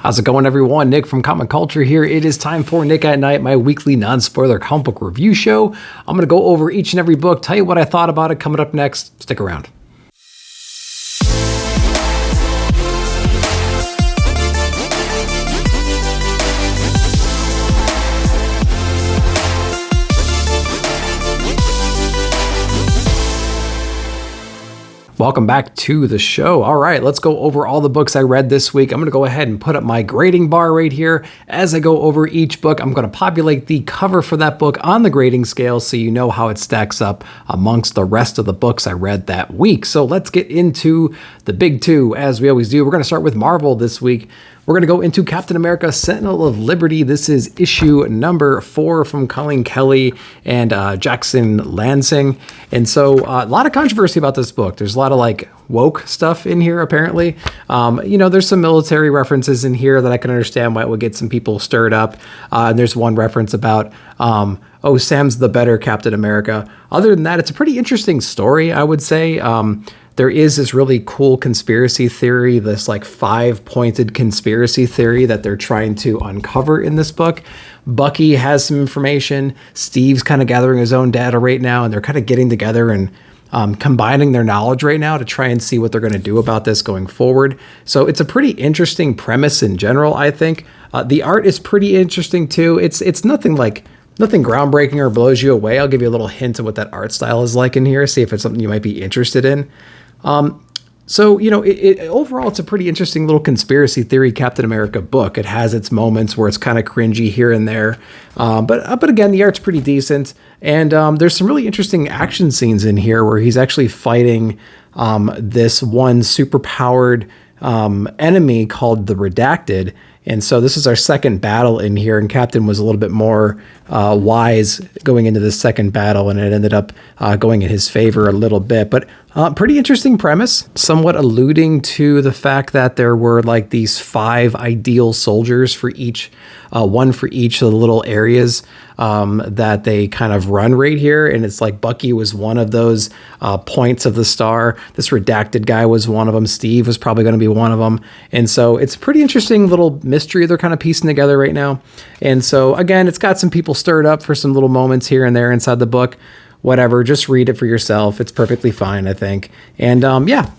How's it going, everyone? Nick from Comic Culture here. It is time for Nick at Night, my weekly non-spoiler comic book review show. I'm going to go over each and every book, tell you what I thought about it. Coming up next, stick around. Welcome back to the show. All right, let's go over all the books I read this week. I'm going to go ahead and put up my grading bar right here. As I go over each book, I'm going to populate the cover for that book on the grading scale so you know how it stacks up amongst the rest of the books I read that week. So let's get into the big two, as we always do. We're going to start with Marvel this week. We're going to go into Captain America, Sentinel of Liberty. This is issue number 4 from Colleen Kelly and Jackson Lansing. And so a lot of controversy about this book. There's a lot of like woke stuff in here, apparently. There's some military references in here that I can understand why it would get some people stirred up. And there's one reference about, Sam's the better Captain America. Other than that, it's a pretty interesting story, I would say. There is this really cool conspiracy theory, this like 5-pointed conspiracy theory that they're trying to uncover in this book. Bucky has some information. Steve's kind of gathering his own data right now, and they're kind of getting together and combining their knowledge right now to try and see what they're going to do about this going forward. So it's a pretty interesting premise in general, I think. The art is pretty interesting too. It's nothing groundbreaking or blows you away. I'll give you a little hint of what that art style is like in here, see if it's something you might be interested in. Overall, it's a pretty interesting little conspiracy theory Captain America book. It has its moments where it's kind of cringy here and there. But again, the art's pretty decent. And there's some really interesting action scenes in here where he's actually fighting this one super-powered enemy called the Redacted. And so this is our second battle in here, and Captain was a little bit more wise going into this second battle, and it ended up going in his favor a little bit. But pretty interesting premise, somewhat alluding to the fact that there were like these 5 ideal soldiers for each, one for each of the little areas that they kind of run right here. And it's like Bucky was one of those points of the star. This Redacted guy was one of them. Steve was probably going to be one of them. And so it's a pretty interesting little mystery they're kind of piecing together right now. And so again, it's got some people stirred up for some little moments here and there inside the book. Whatever, just read it for yourself. It's perfectly fine, I think. And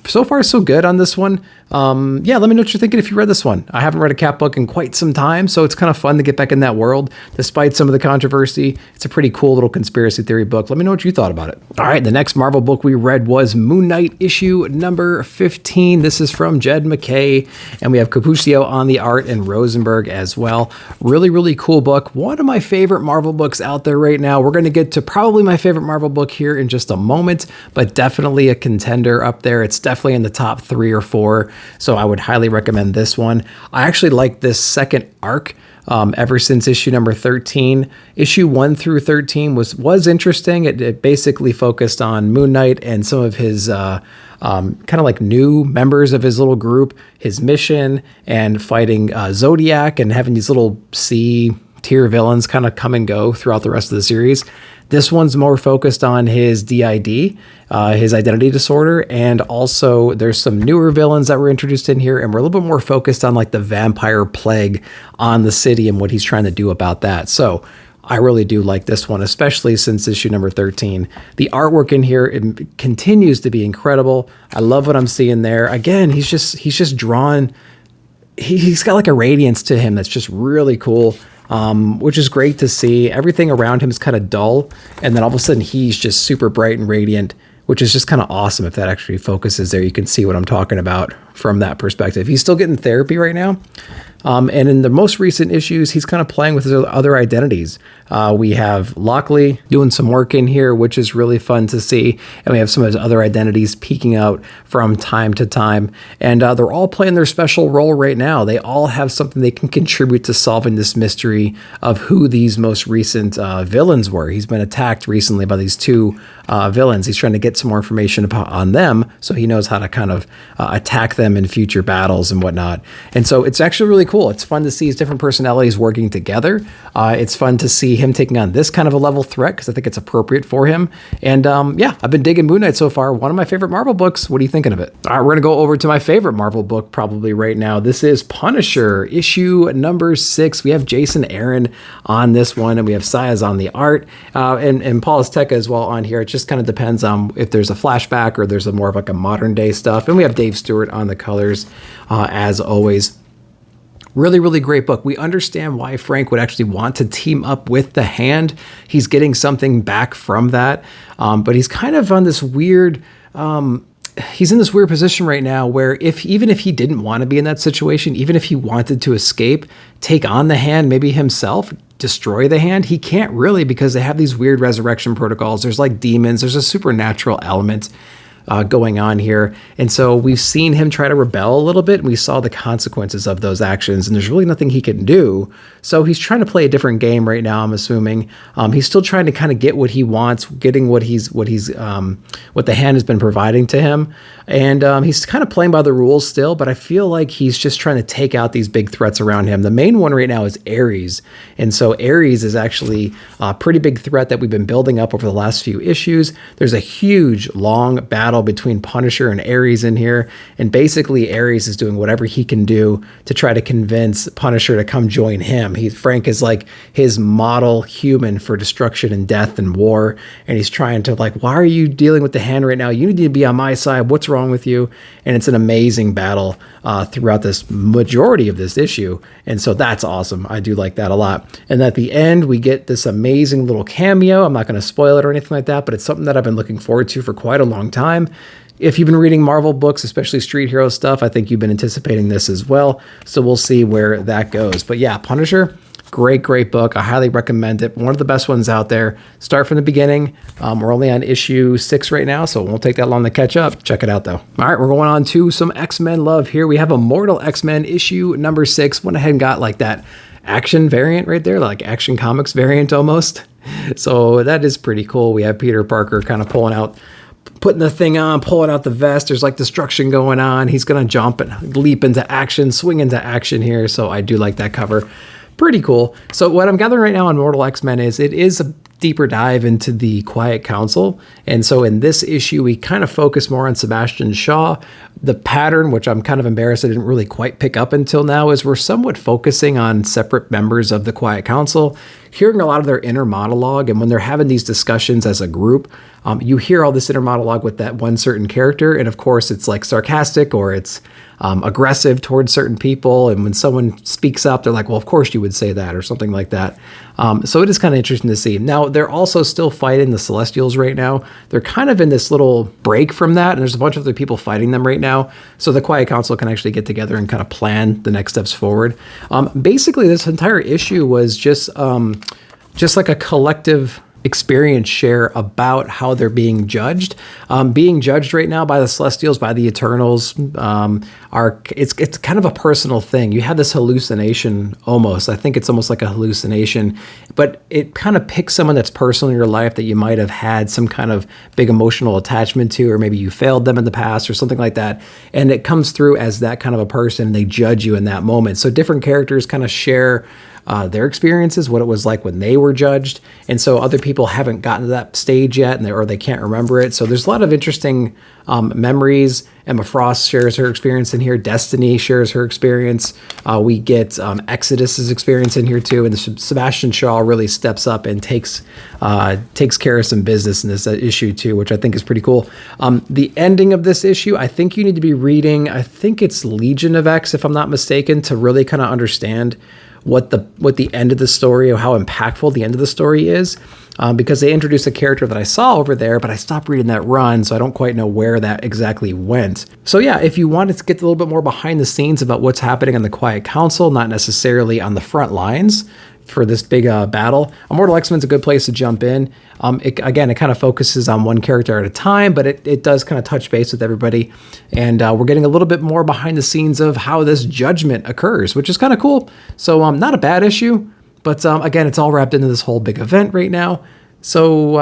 so far so good on this one. Let me know what you're thinking if you read this one. I haven't read a Cap book in quite some time, so it's kind of fun to get back in that world. Despite some of the controversy, it's a pretty cool little conspiracy theory book. Let me know what you thought about it. All right, the next Marvel book we read was Moon Knight issue number 15. This is from Jed MacKay, and we have Cappuccio on the art and Rosenberg as well. Really, really cool book. One of my favorite Marvel books out there right now. We're going to get to probably my favorite Marvel book here in just a moment, but definitely a contender up there. It's definitely in the top 3 or 4, so I would highly recommend this one. I actually like this second arc ever since issue number 13. Issue 1 through 13 was interesting. It basically focused on Moon Knight and some of his kind of like new members of his little group, his mission, and fighting Zodiac and having these little C-tier villains kind of come and go throughout the rest of the series. This one's more focused on his DID, his identity disorder, and also there's some newer villains that were introduced in here, and we're a little bit more focused on like the vampire plague on the city and what he's trying to do about that. So I really do like this one, especially since issue number 13. The artwork in here, it continues to be incredible. I love what I'm seeing there. Again, he's just drawn. He's got like a radiance to him that's just really cool. Which is great to see. Everything around him is kind of dull, and then all of a sudden he's just super bright and radiant, which is just kind of awesome. If that actually focuses there, you can see what I'm talking about from that perspective. He's still getting therapy right now. And in the most recent issues, he's kind of playing with his other identities. We have Lockley doing some work in here, which is really fun to see. And we have some of his other identities peeking out from time to time. And they're all playing their special role right now. They all have something they can contribute to solving this mystery of who these most recent villains were. He's been attacked recently by these 2 villains. He's trying to get some more information on them so he knows how to kind of attack them in future battles and whatnot. And so it's actually really cool. It's fun to see his different personalities working together. It's fun to see him taking on this kind of a level threat because I think it's appropriate for him. And yeah, I've been digging Moon Knight so far. One of my favorite Marvel books. What are you thinking of it? All right, we're going to go over to my favorite Marvel book probably right now. This is Punisher, issue number 6. We have Jason Aaron on this one, and we have Sayaz on the art, and Paul Azteca as well on here. It just kind of depends on if there's a flashback or there's a more of like a modern day stuff. And we have Dave Stewart on the colors, as always. Really, really great book. We understand why Frank would actually want to team up with the Hand. He's getting something back from that, but he's kind of on this weird... he's in this weird position right now where even if he didn't want to be in that situation, even if he wanted to escape, take on the Hand, maybe himself, destroy the Hand, he can't really because they have these weird resurrection protocols. There's like demons. There's a supernatural element going on here. And so we've seen him try to rebel a little bit, and we saw the consequences of those actions, and there's really nothing he can do. So he's trying to play a different game right now, I'm assuming. He's still trying to kind of get what he wants, getting what the Hand has been providing to him. And he's kind of playing by the rules still, but I feel like he's just trying to take out these big threats around him. The main one right now is Ares. And so Ares is actually a pretty big threat that we've been building up over the last few issues. There's a huge, long battle between Punisher and Ares in here. And basically Ares is doing whatever he can do to try to convince Punisher to come join him. Frank is like his model human for destruction and death and war. And he's trying to like, why are you dealing with the Hand right now? You need to be on my side. What's wrong with you? And it's an amazing battle throughout this majority of this issue. And so that's awesome. I do like that a lot. And at the end, we get this amazing little cameo. I'm not going to spoil it or anything like that, but it's something that I've been looking forward to for quite a long time. If you've been reading Marvel books, especially Street Hero stuff, I think you've been anticipating this as well. So we'll see where that goes. But yeah, Punisher, great, great book. I highly recommend it. One of the best ones out there. Start from the beginning. We're only on issue 6 right now, so it won't take that long to catch up. Check it out, though. All right, we're going on to some X-Men love here. We have Immortal X-Men issue number 6. Went ahead and got like that action variant right there, like Action Comics variant almost. So that is pretty cool. We have Peter Parker kind of putting the thing on, pulling out the vest. There's like destruction going on. He's going to jump and leap into action, swing into action here. So I do like that cover. Pretty cool. So what I'm gathering right now on Immortal X-Men is it is a deeper dive into the Quiet Council. And so in this issue, we kind of focus more on Sebastian Shaw. The pattern, which I'm kind of embarrassed I didn't really quite pick up until now, is we're somewhat focusing on separate members of the Quiet Council, hearing a lot of their inner monologue. And when they're having these discussions as a group, you hear all this inner monologue with that one certain character. And of course, it's like sarcastic or it's aggressive towards certain people. And when someone speaks up, they're like, well, of course you would say that or something like that. So it is kind of interesting to see. Now, they're also still fighting the Celestials right now. They're kind of in this little break from that. And there's a bunch of other people fighting them right now. So the Quiet Council can actually get together and kind of plan the next steps forward. Basically, this entire issue was just like a collective experience share about how they're being judged. Being judged right now by the Celestials, by the Eternals, it's kind of a personal thing. You have this hallucination almost. I think it's almost like a hallucination, but it kind of picks someone that's personal in your life that you might have had some kind of big emotional attachment to, or maybe you failed them in the past or something like that. And it comes through as that kind of a person, and they judge you in that moment. So different characters kind of share their experiences, what it was like when they were judged. And so other people haven't gotten to that stage yet, or they can't remember it. So there's a lot of interesting memories. Emma Frost shares her experience in here. Destiny shares her experience. We get Exodus's experience in here too. And Sebastian Shaw really steps up and takes care of some business in this issue too, which I think is pretty cool. The ending of this issue, I think you need to be reading, I think it's Legion of X, if I'm not mistaken, to really kind of understand what the end of the story, or how impactful the end of the story is, because they introduced a character that I saw over there, but I stopped reading that run, so I don't quite know where that exactly went. So yeah, if you wanted to get a little bit more behind the scenes about what's happening on the Quiet Council, not necessarily on the front lines for this big battle, Immortal X-Men's a good place to jump in. It kind of focuses on one character at a time, but it does kind of touch base with everybody. And we're getting a little bit more behind the scenes of how this judgment occurs, which is kind of cool. So not a bad issue, but again, it's all wrapped into this whole big event right now. So,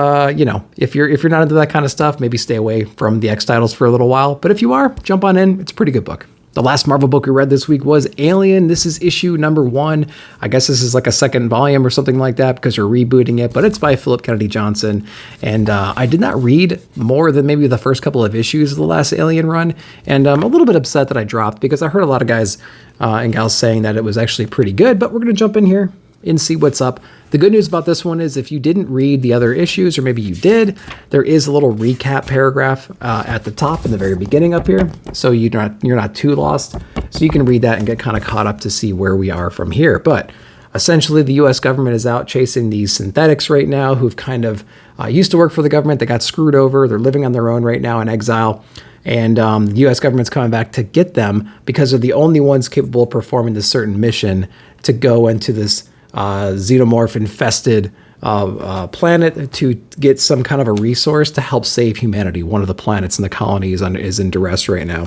if you're not into that kind of stuff, maybe stay away from the X titles for a little while. But if you are, jump on in. It's a pretty good book. The last Marvel book we read this week was Alien. This is issue number 1. I guess this is like a second volume or something like that because we're rebooting it, but it's by Philip Kennedy Johnson. And I did not read more than maybe the first couple of issues of the last Alien run. And I'm a little bit upset that I dropped because I heard a lot of guys and gals saying that it was actually pretty good, but we're going to jump in here and see what's up. The good news about this one is if you didn't read the other issues, or maybe you did, there is a little recap paragraph at the top in the very beginning up here, so you're not too lost. So you can read that and get kind of caught up to see where we are from here. But essentially, the U.S. government is out chasing these synthetics right now who've kind of used to work for the government. They got screwed over. They're living on their own right now in exile. And the U.S. government's coming back to get them because they're the only ones capable of performing this certain mission to go into this xenomorph-infested planet to get some kind of a resource to help save humanity. One of the planets in the colony is in duress right now.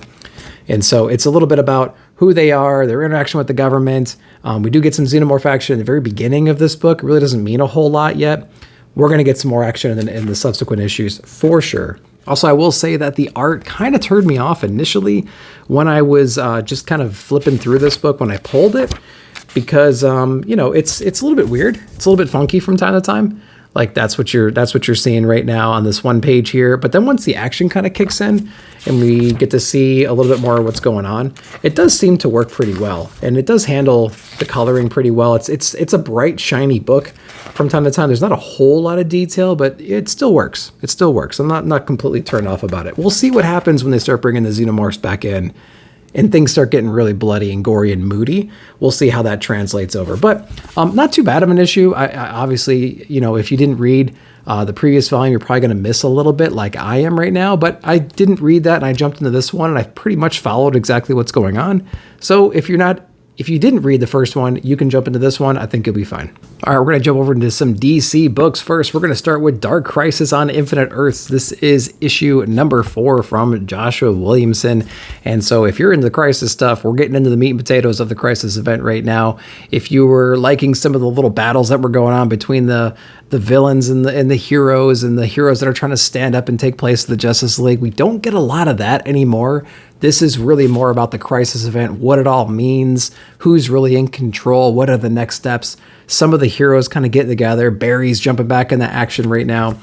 And so it's a little bit about who they are, their interaction with the government. We do get some xenomorph action at the very beginning of this book. It really doesn't mean a whole lot yet. We're going to get some more action in the subsequent issues for sure. Also, I will say that the art kind of turned me off initially when I was just kind of flipping through this book when I pulled it. Because it's a little bit weird. It's a little bit funky from time to time. Like that's what you're seeing right now on this one page here. But then once the action kind of kicks in and we get to see a little bit more of what's going on, it does seem to work pretty well. And it does handle the coloring pretty well. It's a bright, shiny book from time to time. There's not a whole lot of detail, but it still works. It still works. I'm not completely turned off about it. We'll see what happens when they start bringing the xenomorphs back in and things start getting really bloody and gory and moody. We'll see how that translates over. But not too bad of an issue. I obviously, if you didn't read the previous volume, you're probably going to miss a little bit like I am right now. But I didn't read that, and I jumped into this one, and I pretty much followed exactly what's going on. So if you didn't read the first one, you can jump into this one. I think you'll be fine. All right, we're going to jump over into some DC books first. We're going to start with Dark Crisis on Infinite Earths. This is issue number 4 from Joshua Williamson. And so if you're into the Crisis stuff, we're getting into the meat and potatoes of the Crisis event right now. If you were liking some of the little battles that were going on between the villains and the heroes that are trying to stand up and take place in the Justice League, we don't get a lot of that anymore. This is really more about the Crisis event, what it all means, who's really in control, what are the next steps. Some of the heroes kind of getting together. Barry's jumping back into action right now.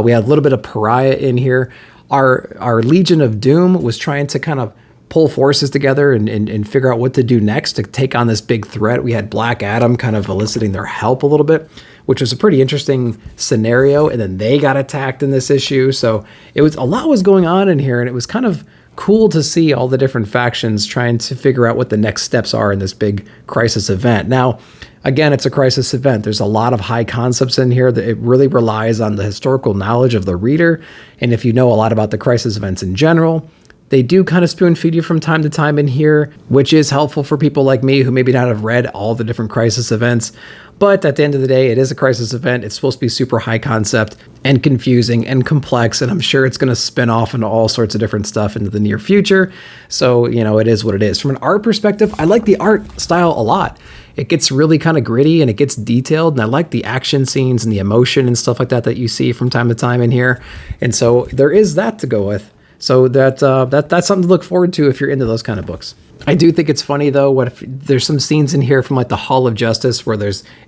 We have a little bit of Pariah in here. Our Legion of Doom was trying to kind of pull forces together and figure out what to do next to take on this big threat. We had Black Adam kind of eliciting their help a little bit, which was a pretty interesting scenario. And then they got attacked in this issue. So a lot was going on in here, and it was kind of cool to see all the different factions trying to figure out what the next steps are in this big Crisis event. Now, again, it's a Crisis event. There's a lot of high concepts in here that it really relies on the historical knowledge of the reader. And if you know a lot about the Crisis events in general, they do kind of spoon feed you from time to time in here, which is helpful for people like me who maybe not have read all the different Crisis events. But at the end of the day, it is a Crisis event. It's supposed to be super high concept and confusing and complex, and I'm sure it's going to spin off into all sorts of different stuff into the near future. So, it is what it is. From an art perspective, I like the art style a lot. It gets really kind of gritty and it gets detailed, and I like the action scenes and the emotion and stuff like that you see from time to time in here. And so there is that to go with. So that's something to look forward to if you're into those kind of books. I do think it's funny though, there's some scenes in here from like the Hall of Justice where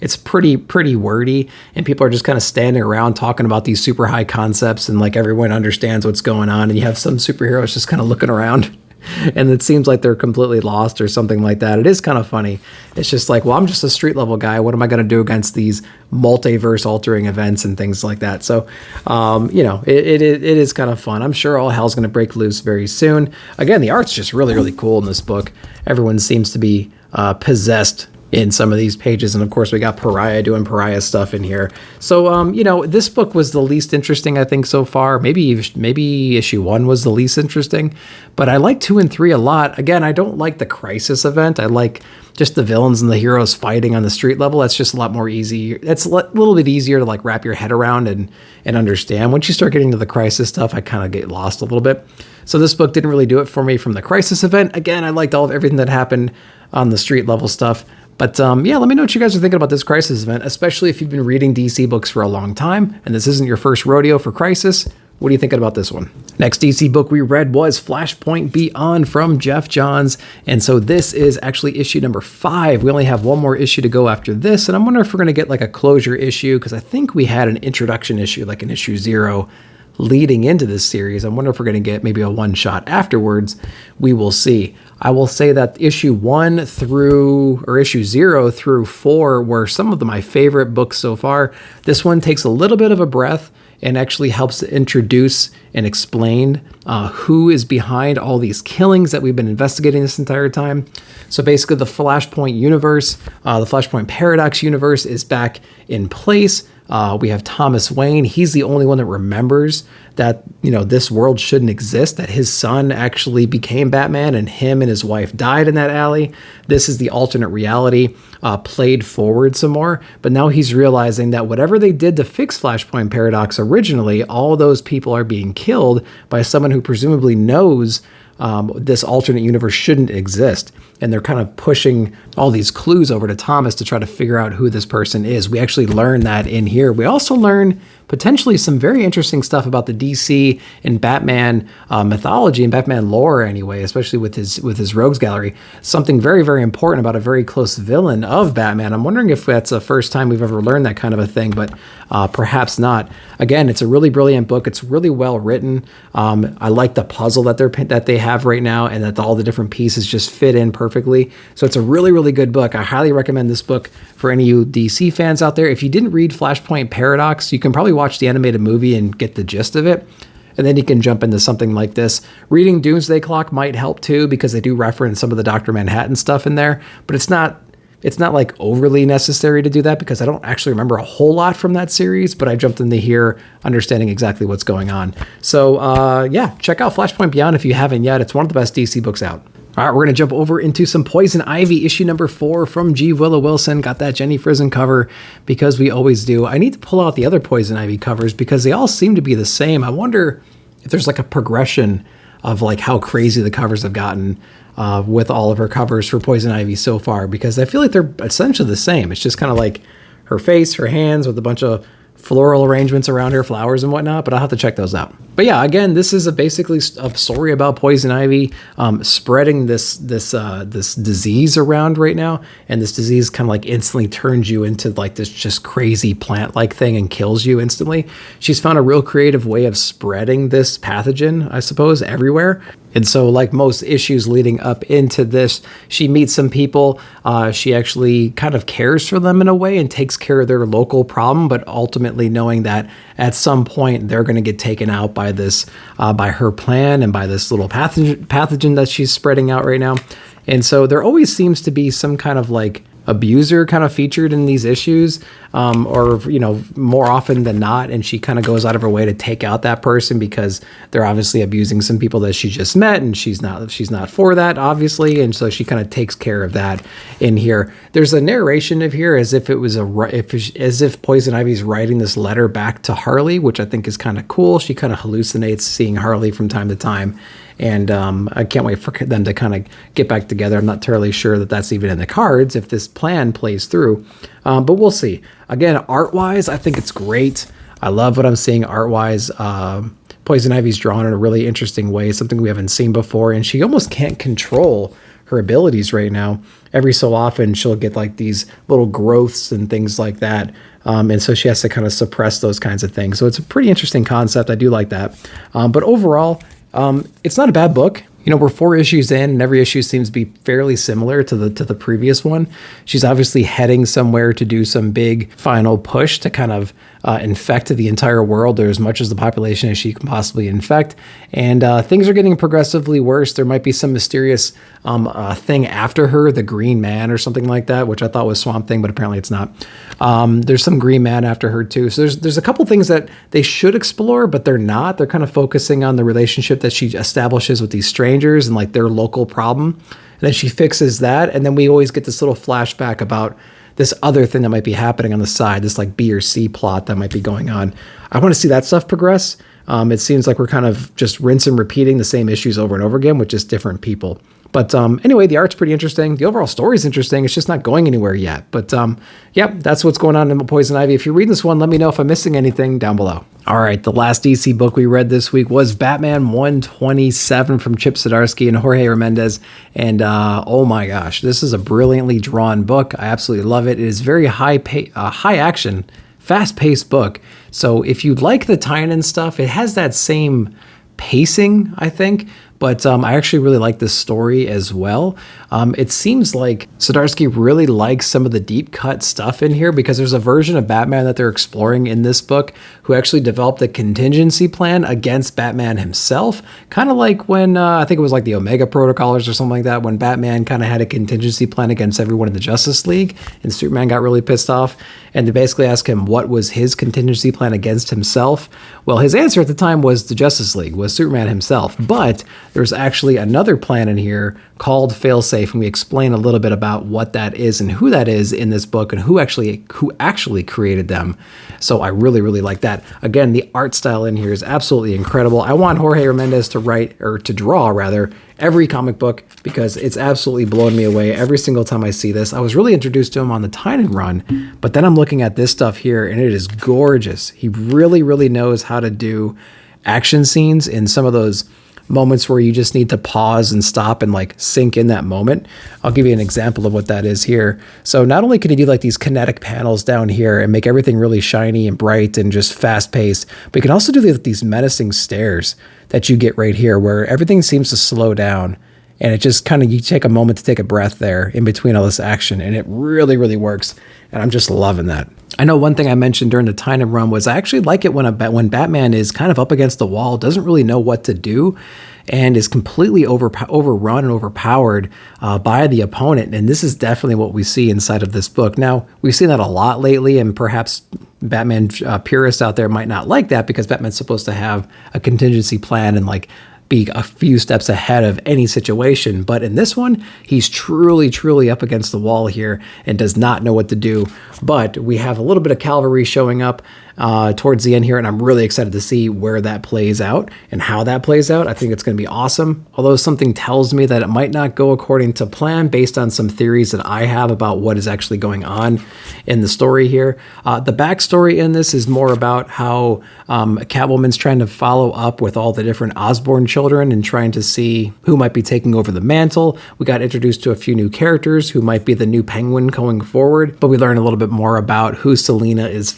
it's pretty wordy, and people are just kind of standing around talking about these super high concepts, and like everyone understands what's going on, and you have some superheroes just kind of looking around and it seems like they're completely lost or something like that. It is kind of funny. It's just like, well, I'm just a street level guy. What am I going to do against these multiverse altering events and things like that? So, it is kind of fun. I'm sure all hell's going to break loose very soon. Again, the art's just really, really cool in this book. Everyone seems to be possessed in some of these pages. And of course we got Pariah doing Pariah stuff in here. So, this book was the least interesting, I think, so far. Maybe issue 1 was the least interesting, but I like 2 and 3 a lot. Again, I don't like the Crisis event. I like just the villains and the heroes fighting on the street level. That's just a lot more easy. It's a little bit easier to like wrap your head around and understand. Once you start getting to the Crisis stuff, I kind of get lost a little bit. So this book didn't really do it for me from the Crisis event. Again, I liked everything that happened on the street level stuff. But let me know what you guys are thinking about this Crisis event, especially if you've been reading DC books for a long time and this isn't your first rodeo for Crisis. What are you thinking about this one? Next DC book we read was Flashpoint Beyond from Jeff Johns. And so this is actually issue number 5. We only have one more issue to go after this. And I'm wondering if we're going to get like a closure issue, because I think we had an introduction issue, like an issue 0 leading into this series. I wonder if we're going to get maybe a one-shot afterwards. We will see. I will say that issue 1 through, or issue 0 through 4 were some of my favorite books so far. This one takes a little bit of a breath and actually helps to introduce and explain who is behind all these killings that we've been investigating this entire time. So basically the Flashpoint universe, the Flashpoint Paradox universe is back in place. We have Thomas Wayne. He's the only one that remembers that, this world shouldn't exist, that his son actually became Batman and him and his wife died in that alley. This is the alternate reality played forward some more. But now he's realizing that whatever they did to fix Flashpoint Paradox originally, all those people are being killed by someone who presumably knows this alternate universe shouldn't exist. And they're kind of pushing all these clues over to Thomas to try to figure out who this person is. We actually learn that in here. We also learn potentially some very interesting stuff about the DC and Batman mythology and Batman lore anyway, especially with his rogues gallery. Something very, very important about a very close villain of Batman. I'm wondering if that's the first time we've ever learned that kind of a thing, but perhaps not. Again, it's a really brilliant book. It's really well written. I like the puzzle that they have right now, and that all the different pieces just fit in perfectly. So it's a really, really good book. I highly recommend this book for any of you DC fans out there. If you didn't read Flashpoint Paradox, you can probably watch the animated movie and get the gist of it. And then you can jump into something like this. Reading Doomsday Clock might help too, because they do reference some of the Dr. Manhattan stuff in there, but it's not like overly necessary to do that, because I don't actually remember a whole lot from that series, but I jumped into here understanding exactly what's going on. So yeah, check out Flashpoint Beyond if you haven't yet. It's one of the best DC books out. All right, we're going to jump over into some Poison Ivy, issue number 4 from G. Willow Wilson. Got that Jenny Frison cover, because we always do. I need to pull out the other Poison Ivy covers, because they all seem to be the same. I wonder if there's like a progression of like how crazy the covers have gotten with all of her covers for Poison Ivy so far, because I feel like they're essentially the same. It's just kind of like her face, her hands with a bunch of floral arrangements around her, flowers and whatnot, but I'll have to check those out. But yeah, again, this is basically a story about Poison Ivy spreading this disease around right now, and this disease kind of like instantly turns you into like this just crazy plant-like thing and kills you instantly. She's found a real creative way of spreading this pathogen, I suppose, everywhere. And so like most issues leading up into this, she meets some people. She actually kind of cares for them in a way and takes care of their local problem, but ultimately knowing that at some point they're going to get taken out by this, by her plan and by this little pathogen that she's spreading out right now. And so there always seems to be some kind of like abuser kind of featured in these issues, or more often than not, and she kind of goes out of her way to take out that person because they're obviously abusing some people that she just met, and she's not for that, obviously, and so she kind of takes care of that in here. There's a narration of here as if it was as if Poison Ivy's writing this letter back to Harley, which I think is kind of cool. She kind of hallucinates seeing Harley from time to time. And I can't wait for them to kind of get back together. I'm not entirely sure that that's even in the cards if this plan plays through, but we'll see. Again, art-wise, I think it's great. I love what I'm seeing art-wise. Poison Ivy's drawn in a really interesting way, something we haven't seen before, and she almost can't control her abilities right now. Every so often, she'll get like these little growths and things like that. And so she has to kind of suppress those kinds of things. So it's a pretty interesting concept. I do like that. But overall, it's not a bad book. We're 4 issues in, and every issue seems to be fairly similar to the previous one. She's obviously heading somewhere to do some big final push to kind of infect the entire world, or as much as the population as she can possibly infect. And things are getting progressively worse. There might be some mysterious thing after her, the Green Man or something like that, which I thought was Swamp Thing, but apparently it's not. There's some Green Man after her too. So there's a couple things that they should explore, but they're not. They're kind of focusing on the relationship that she establishes with these strangers and like their local problem. And then she fixes that. And then we always get this little flashback about this other thing that might be happening on the side, this like B or C plot that might be going on. I want to see that stuff progress. It seems like we're kind of just rinse and repeating the same issues over and over again with just different people. But anyway, the art's pretty interesting. The overall story is interesting. It's just not going anywhere yet. But yeah, that's what's going on in Poison Ivy. If you're reading this one, let me know if I'm missing anything down below. All right, the last DC book we read this week was Batman 127 from Chip Zdarsky and Jorge Remendez. And oh my gosh, this is a brilliantly drawn book. I absolutely love it. It is very high action, fast-paced book. So if you like the tie-in stuff, it has that same pacing, I think. But I actually really like this story as well. It seems like Zdarsky really likes some of the deep cut stuff in here, because there's a version of Batman that they're exploring in this book who actually developed a contingency plan against Batman himself. Kind of like when, I think it was like the Omega Protocols or something like that, when Batman kind of had a contingency plan against everyone in the Justice League and Superman got really pissed off. And they basically asked him what was his contingency plan against himself. Well, his answer at the time was the Justice League, was Superman himself. But there's actually another plan in here called Failsafe, and we explain a little bit about what that is and who that is in this book and who actually created them. So I really, really like that. Again, the art style in here is absolutely incredible. I want Jorge Remendez to draw every comic book, because it's absolutely blown me away every single time I see this. I was really introduced to him on the Tynan run, but then I'm looking at this stuff here and it is gorgeous. He really, really knows how to do action scenes in some of those moments where you just need to pause and stop and like sink in that moment. I'll give you an example of what that is here. So not only can you do like these kinetic panels down here and make everything really shiny and bright and just fast paced, but you can also do these menacing stares that you get right here where everything seems to slow down. And it just kind of, you take a moment to take a breath there in between all this action, and it really, really works. And I'm just loving that. I know one thing I mentioned during the Tynan run was I actually like it when Batman is kind of up against the wall, doesn't really know what to do, and is completely overrun and overpowered by the opponent. And this is definitely what we see inside of this book. Now, we've seen that a lot lately, and perhaps Batman purists out there might not like that, because Batman's supposed to have a contingency plan and like be a few steps ahead of any situation. But in this one, he's truly, truly up against the wall here and does not know what to do. But we have a little bit of cavalry showing up towards the end here, and I'm really excited to see where that plays out and how that plays out. I think it's going to be awesome, although something tells me that it might not go according to plan based on some theories that I have about what is actually going on in the story here. The backstory in this is more about how Catwoman's trying to follow up with all the different Osborn children and trying to see who might be taking over the mantle. We got introduced to a few new characters who might be the new Penguin going forward, but we learn a little bit more about who Selina is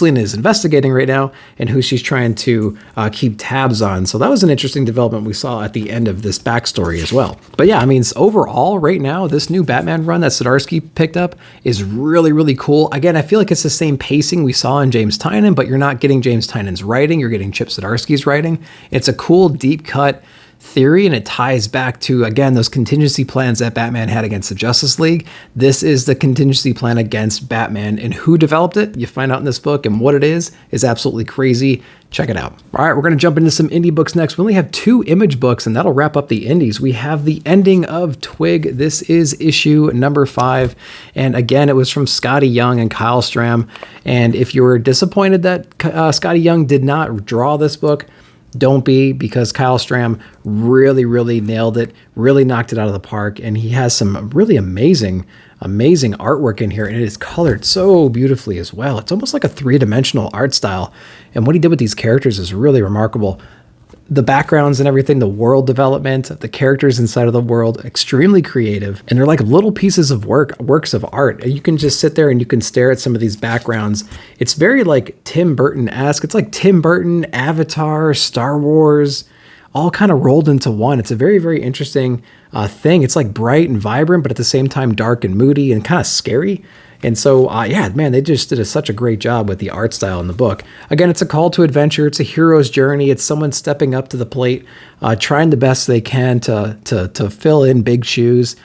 Selina is investigating right now and who she's trying to keep tabs on. So that was an interesting development we saw at the end of this backstory as well. But yeah, I mean, overall right now, this new Batman run that Zdarsky picked up is really, really cool. Again, I feel like it's the same pacing we saw in James Tynan, but you're not getting James Tynan's writing, you're getting Chip Zdarsky's writing. It's a cool, deep cut theory, and it ties back to, again, those contingency plans that Batman had against the Justice League. This is the contingency plan against Batman, and who developed it, you find out in this book, and what it is absolutely crazy. Check it out. All right, we're going to jump into some indie books next. We only have 2 Image books, and that'll wrap up the indies. We have The Ending of Twig. This is issue number 5, and again, it was from Scotty Young and Kyle Stram. And if you were disappointed that Scotty Young did not draw this book, don't be, because Kyle Stram really, really nailed it, really knocked it out of the park, and he has some really amazing artwork in here, and it is colored so beautifully as well. It's almost like a 3-dimensional art style, and what he did with these characters is really remarkable. The backgrounds and everything, the world development, the characters inside of the world, extremely creative. And they're like little pieces of works of art. You can just sit there and you can stare at some of these backgrounds. It's very like Tim Burton-esque. It's like Tim Burton, Avatar, Star Wars, all kind of rolled into one. It's a very, very interesting thing. It's like bright and vibrant, but at the same time dark and moody and kind of scary. And so, yeah, man, they just did such a great job with the art style in the book. Again, it's a call to adventure. It's a hero's journey. It's someone stepping up to the plate, trying the best they can to fill in big shoes.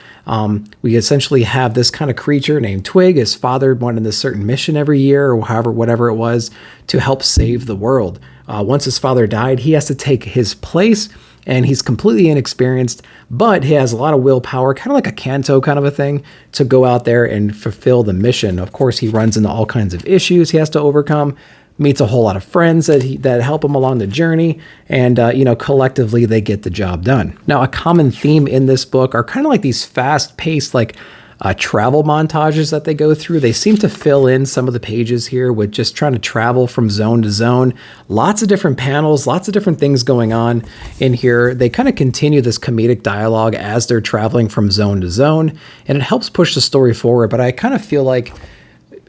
We essentially have this kind of creature named Twig. His father wanted this certain mission every year, or whatever it was, to help save the world. Once his father died, he has to take his place, and he's completely inexperienced, but he has a lot of willpower, kind of like a Kanto kind of a thing, to go out there and fulfill the mission. Of course, he runs into all kinds of issues he has to overcome, meets a whole lot of friends that help him along the journey, and collectively they get the job done. Now, a common theme in this book are kind of like these fast-paced, like travel montages that they go through. They seem to fill in some of the pages here with just trying to travel from zone to zone. Lots of different panels, lots of different things going on in here. They kind of continue this comedic dialogue as they're traveling from zone to zone, and it helps push the story forward. But I kind of feel like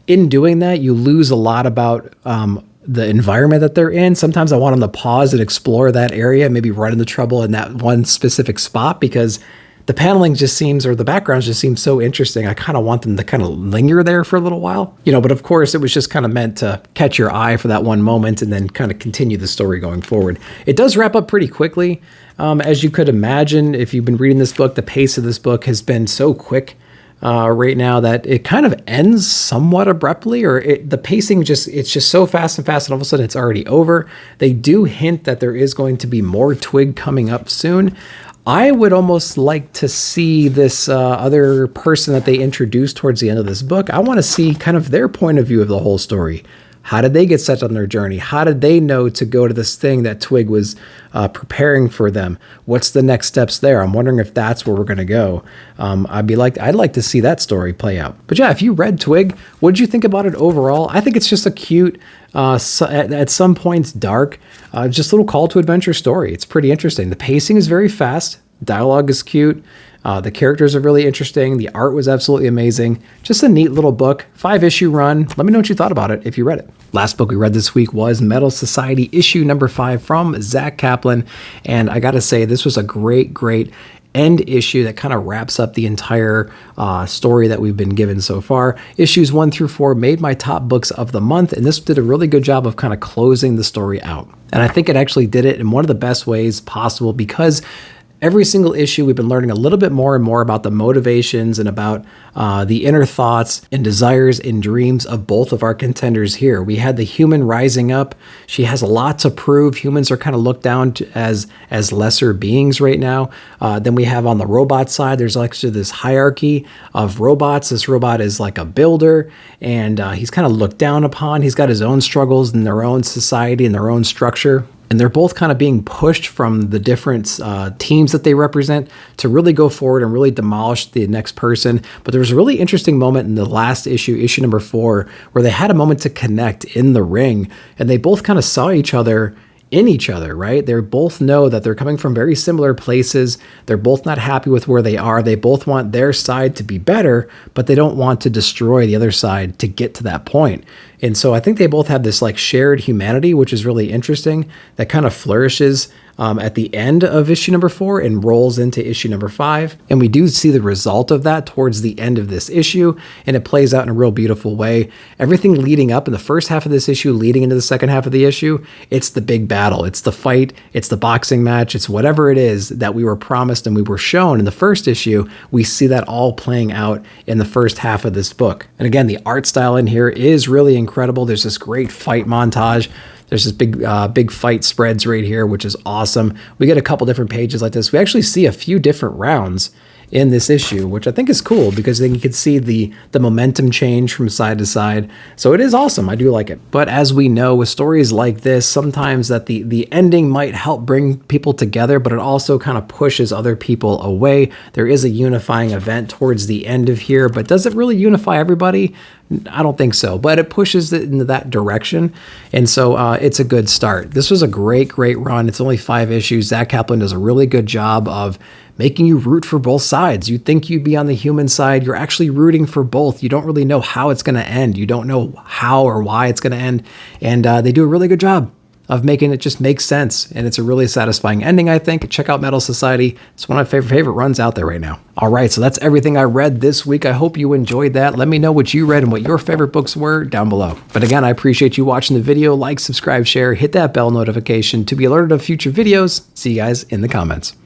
in doing that, you lose a lot about the environment that they're in. Sometimes I want them to pause and explore that area, maybe run into trouble in that one specific spot, because the paneling just seems, or the backgrounds just seem so interesting. I kind of want them to kind of linger there for a little while, you know, but of course it was just kind of meant to catch your eye for that one moment and then kind of continue the story going forward. It does wrap up pretty quickly. As you could imagine, if you've been reading this book, the pace of this book has been so quick right now that it kind of ends somewhat abruptly, or the pacing it's just so fast and all of a sudden it's already over. They do hint that there is going to be more Twig coming up soon. I would almost like to see this other person that they introduced towards the end of this book. I want to see kind of their point of view of the whole story. How did they get set on their journey? How did they know to go to this thing that Twig was preparing for them? What's the next steps there? I'm wondering if that's where we're going to go. I'd like to see that story play out. But yeah, if you read Twig, what did you think about it overall? I think it's just a cute, at some points dark, just a little call to adventure story. It's pretty interesting. The pacing is very fast. Dialogue is cute. The characters are really interesting. The art was absolutely amazing. Just a neat little book, 5-issue run. Let me know what you thought about it if you read it. Last book we read this week was Metal Society issue number 5 from Zach Kaplan. And I got to say, this was a great end issue that kind of wraps up the entire story that we've been given so far. Issues 1 through 4 made my top books of the month, and this did a really good job of kind of closing the story out. And I think it actually did it in one of the best ways possible, because every single issue, we've been learning a little bit more and more about the motivations and about the inner thoughts and desires and dreams of both of our contenders here. We had the human rising up. She has a lot to prove. Humans are kind of looked down to as lesser beings right now. Then we have on the robot side, there's actually this hierarchy of robots. This robot is like a builder, and he's kind of looked down upon. He's got his own struggles in their own society and their own structure. And they're both kind of being pushed from the different teams that they represent to really go forward and really demolish the next person. But there was a really interesting moment in the last issue, issue number 4, where they had a moment to connect in the ring, and they both kind of saw each other in each other, right? They both know that they're coming from very similar places. They're both not happy with where they are. They both want their side to be better, but they don't want to destroy the other side to get to that point. And so I think they both have this like shared humanity, which is really interesting, that kind of flourishes at the end of issue number 4 and rolls into issue number 5. And we do see the result of that towards the end of this issue, and it plays out in a real beautiful way. Everything leading up in the first half of this issue, leading into the second half of the issue, it's the big battle. It's the fight. It's the boxing match. It's whatever it is that we were promised and we were shown in the first issue. We see that all playing out in the first half of this book. And again, the art style in here is really incredible. There's this great fight montage. There's this big fight spreads right here, which is awesome. We get a couple different pages like this. We actually see a few different rounds in this issue, which I think is cool, because then you can see the momentum change from side to side. So it is awesome. I do like it. But as we know, with stories like this, sometimes that the ending might help bring people together, but it also kind of pushes other people away. There is a unifying event towards the end of here, but does it really unify everybody? I don't think so, but it pushes it into that direction. And so it's a good start. This was a great run. It's only 5 issues. Zach Kaplan does a really good job of making you root for both sides. You think you'd be on the human side. You're actually rooting for both. You don't really know how it's going to end. You don't know how or why it's going to end. And they do a really good job of making it just make sense. And it's a really satisfying ending, I think. Check out Metal Society. It's one of my favorite runs out there right now. All right, so that's everything I read this week. I hope you enjoyed that. Let me know what you read and what your favorite books were down below. But again, I appreciate you watching the video. Like, subscribe, share, hit that bell notification to be alerted of future videos. See you guys in the comments.